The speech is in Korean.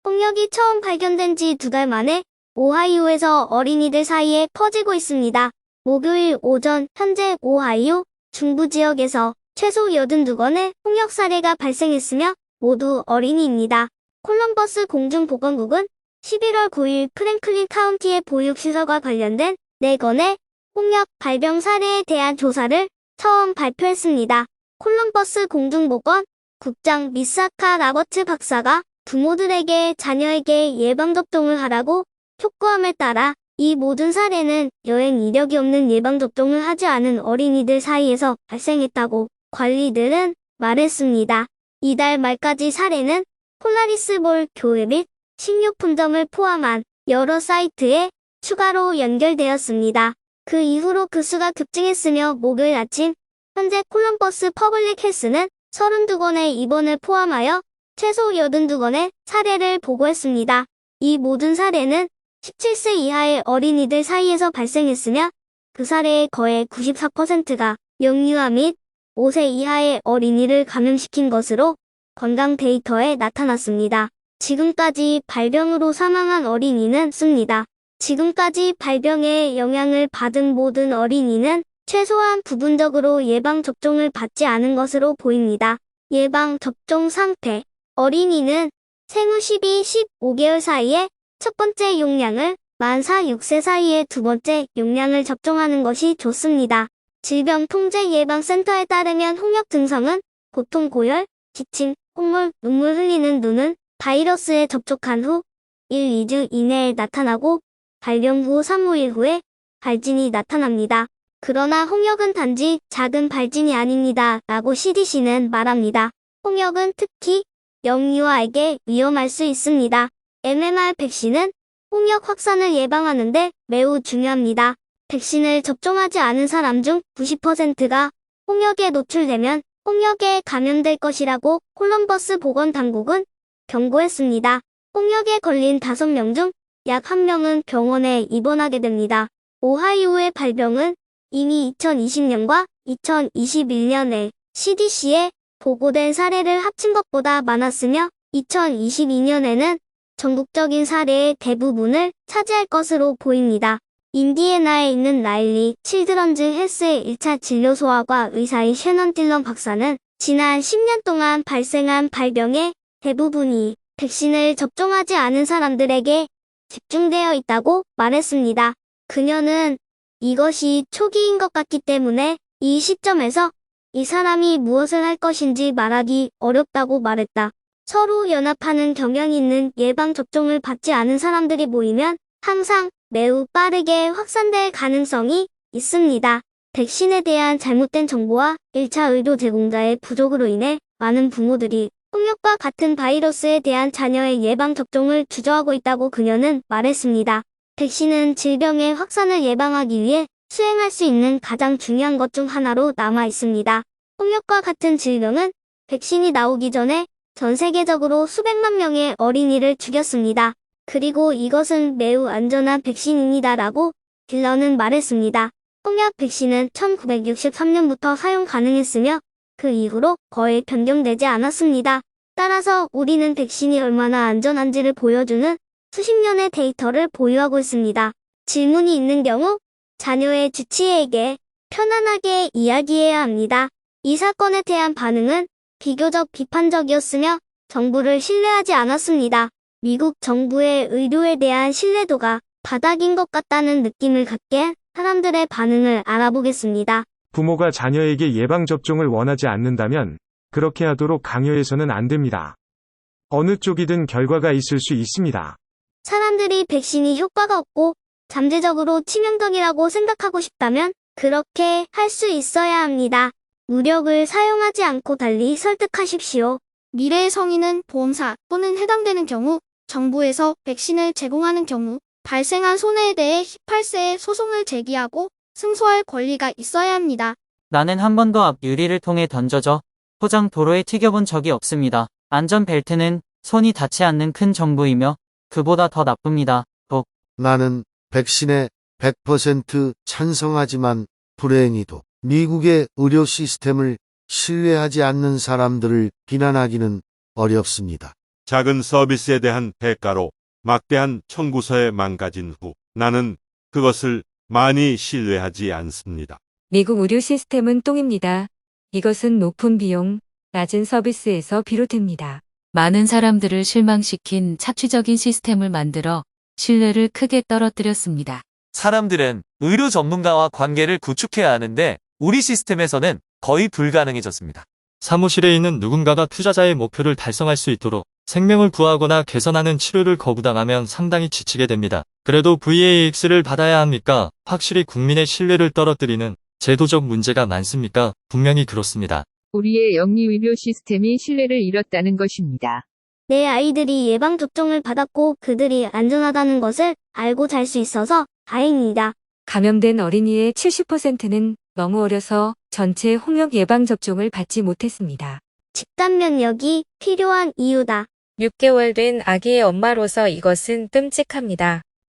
폭력이 처음 발견된 지 2달 만에 오하이오에서 어린이들 사이에 퍼지고 있습니다. 목요일 오전 현재 오하이오 중부 지역에서 최소 82건의 폭력 사례가 발생했으며 모두 어린이입니다. 콜럼버스 공중보건국은 11월 9일 프랭클린 카운티의 보육시설과 관련된 4건의 폭력 발병 사례에 대한 조사를 처음 발표했습니다. 콜럼버스 공중보건 국장 미사카 라버츠 박사가 부모들에게 자녀에게 예방접종을 하라고 촉구함에 따라 이 모든 사례는 여행 이력이 없는 예방접종을 하지 않은 어린이들 사이에서 발생했다고 관리들은 말했습니다. 이달 말까지 사례는 폴라리스볼 교회 및 식료품점을 포함한 여러 사이트에 추가로 연결되었습니다. 그 이후로 그 수가 급증했으며 목요일 아침 현재 콜럼버스 퍼블릭 헬스는 32건의 입원을 포함하여 최소 82건의 사례를 보고했습니다. 이 모든 사례는 17세 이하의 어린이들 사이에서 발생했으며 그 사례의 거의 94%가 영유아 및 5세 이하의 어린이를 감염시킨 것으로 건강 데이터에 나타났습니다. 지금까지 발병으로 사망한 어린이는 없습니다. 지금까지 발병의 영향을 받은 모든 어린이는 최소한 부분적으로 예방접종을 받지 않은 것으로 보입니다. 예방접종 상태. 어린이는 생후 12-15개월 사이에 첫 번째 용량을 만 4-6세 사이에 두 번째 용량을 접종하는 것이 좋습니다. 질병통제예방센터에 따르면 홍역 증상은 보통 고열, 기침, 콧물, 눈물 흘리는 눈은 바이러스에 접촉한 후 1-2주 이내에 나타나고 발병 후 3-5일 후에 발진이 나타납니다. 그러나 홍역은 단지 작은 발진이 아닙니다. 라고 CDC는 말합니다. 홍역은 특히 영유아에게 위험할 수 있습니다. MMR 백신은 홍역 확산을 예방하는 데 매우 중요합니다. 백신을 접종하지 않은 사람 중 90%가 홍역에 노출되면 홍역에 감염될 것이라고 콜럼버스 보건당국은 경고했습니다. 홍역에 걸린 5명 중 약 1명은 병원에 입원하게 됩니다. 오하이오의 발병은 이미 2020년과 2021년에 CDC에 보고된 사례를 합친 것보다 많았으며 2022년에는 전국적인 사례의 대부분을 차지할 것으로 보입니다. 인디애나에 있는 라일리 칠드런즈 헬스의 1차 진료소아과 의사인 셰넌 딜런 박사는 지난 10년 동안 발생한 발병의 대부분이 백신을 접종하지 않은 사람들에게 집중되어 있다고 말했습니다. 그녀는 이것이 초기인 것 같기 때문에 이 시점에서 이 사람이 무엇을 할 것인지 말하기 어렵다고 말했다. 서로 연합하는 경향이 있는 예방접종을 받지 않은 사람들이 모이면 항상 매우 빠르게 확산될 가능성이 있습니다. 백신에 대한 잘못된 정보와 1차 의료 제공자의 부족으로 인해 많은 부모들이 홍역과 같은 바이러스에 대한 자녀의 예방접종을 주저하고 있다고 그녀는 말했습니다. 백신은 질병의 확산을 예방하기 위해 수행할 수 있는 가장 중요한 것 중 하나로 남아 있습니다. 홍역과 같은 질병은 백신이 나오기 전에 전 세계적으로 수백만 명의 어린이를 죽였습니다. 그리고 이것은 매우 안전한 백신입니다. 라고 딜런은 말했습니다. 홍역 백신은 1963년부터 사용 가능했으며 그 이후로 거의 변경되지 않았습니다. 따라서 우리는 백신이 얼마나 안전한지를 보여주는 수십 년의 데이터를 보유하고 있습니다. 질문이 있는 경우 자녀의 주치의에게 편안하게 이야기해야 합니다. 이 사건에 대한 반응은 비교적 비판적이었으며 정부를 신뢰하지 않았습니다. 미국 정부의 의료에 대한 신뢰도가 바닥인 것 같다는 느낌을 갖게 한 사람들의 반응을 알아보겠습니다. 부모가 자녀에게 예방접종을 원하지 않는다면 그렇게 하도록 강요해서는 안 됩니다. 어느 쪽이든 결과가 있을 수 있습니다. 사람들이 백신이 효과가 없고 잠재적으로 치명적이라고 생각하고 싶다면 그렇게 할 수 있어야 합니다. 무력을 사용하지 않고 달리 설득하십시오. 미래의 성인은 보험사 또는 해당되는 경우 정부에서 백신을 제공하는 경우 발생한 손해에 대해 18세에 소송을 제기하고 승소할 권리가 있어야 합니다. 나는 한 번도 앞 유리를 통해 던져져 포장 도로에 튀겨본 적이 없습니다. 안전벨트는 손이 닿지 않는 큰 정부이며 그보다 더 나쁩니다. 독. 나는 백신에 100% 찬성하지만 불행히도 미국의 의료 시스템을 신뢰하지 않는 사람들을 비난하기는 어렵습니다. 작은 서비스에 대한 대가로 막대한 청구서에 망가진 후 나는 그것을 많이 신뢰하지 않습니다. 미국 의료 시스템은 똥입니다. 이것은 높은 비용, 낮은 서비스에서 비롯됩니다. 많은 사람들을 실망시킨 착취적인 시스템을 만들어 신뢰를 크게 떨어뜨렸습니다. 사람들은 의료 전문가와 관계를 구축해야 하는데 우리 시스템에서는 거의 불가능해졌습니다. 사무실에 있는 누군가가 투자자의 목표를 달성할 수 있도록 생명을 구하거나 개선하는 치료를 거부당하면 상당히 지치게 됩니다. 그래도 VAX를 받아야 합니까? 확실히 국민의 신뢰를 떨어뜨리는 제도적 문제가 많습니까? 분명히 그렇습니다. 우리의 영리의료 시스템이 신뢰를 잃었다는 것입니다. 내 아이들이 예방접종을 받았고 그들이 안전하다는 것을 알고 잘 수 있어서 다행입니다. 감염된 어린이의 70%는 너무 어려서 전체 홍역 예방접종을 받지 못했습니다. 집단 면역이 필요한 이유다. 6개월 된 아기의 엄마로서 이것은 끔찍합니다.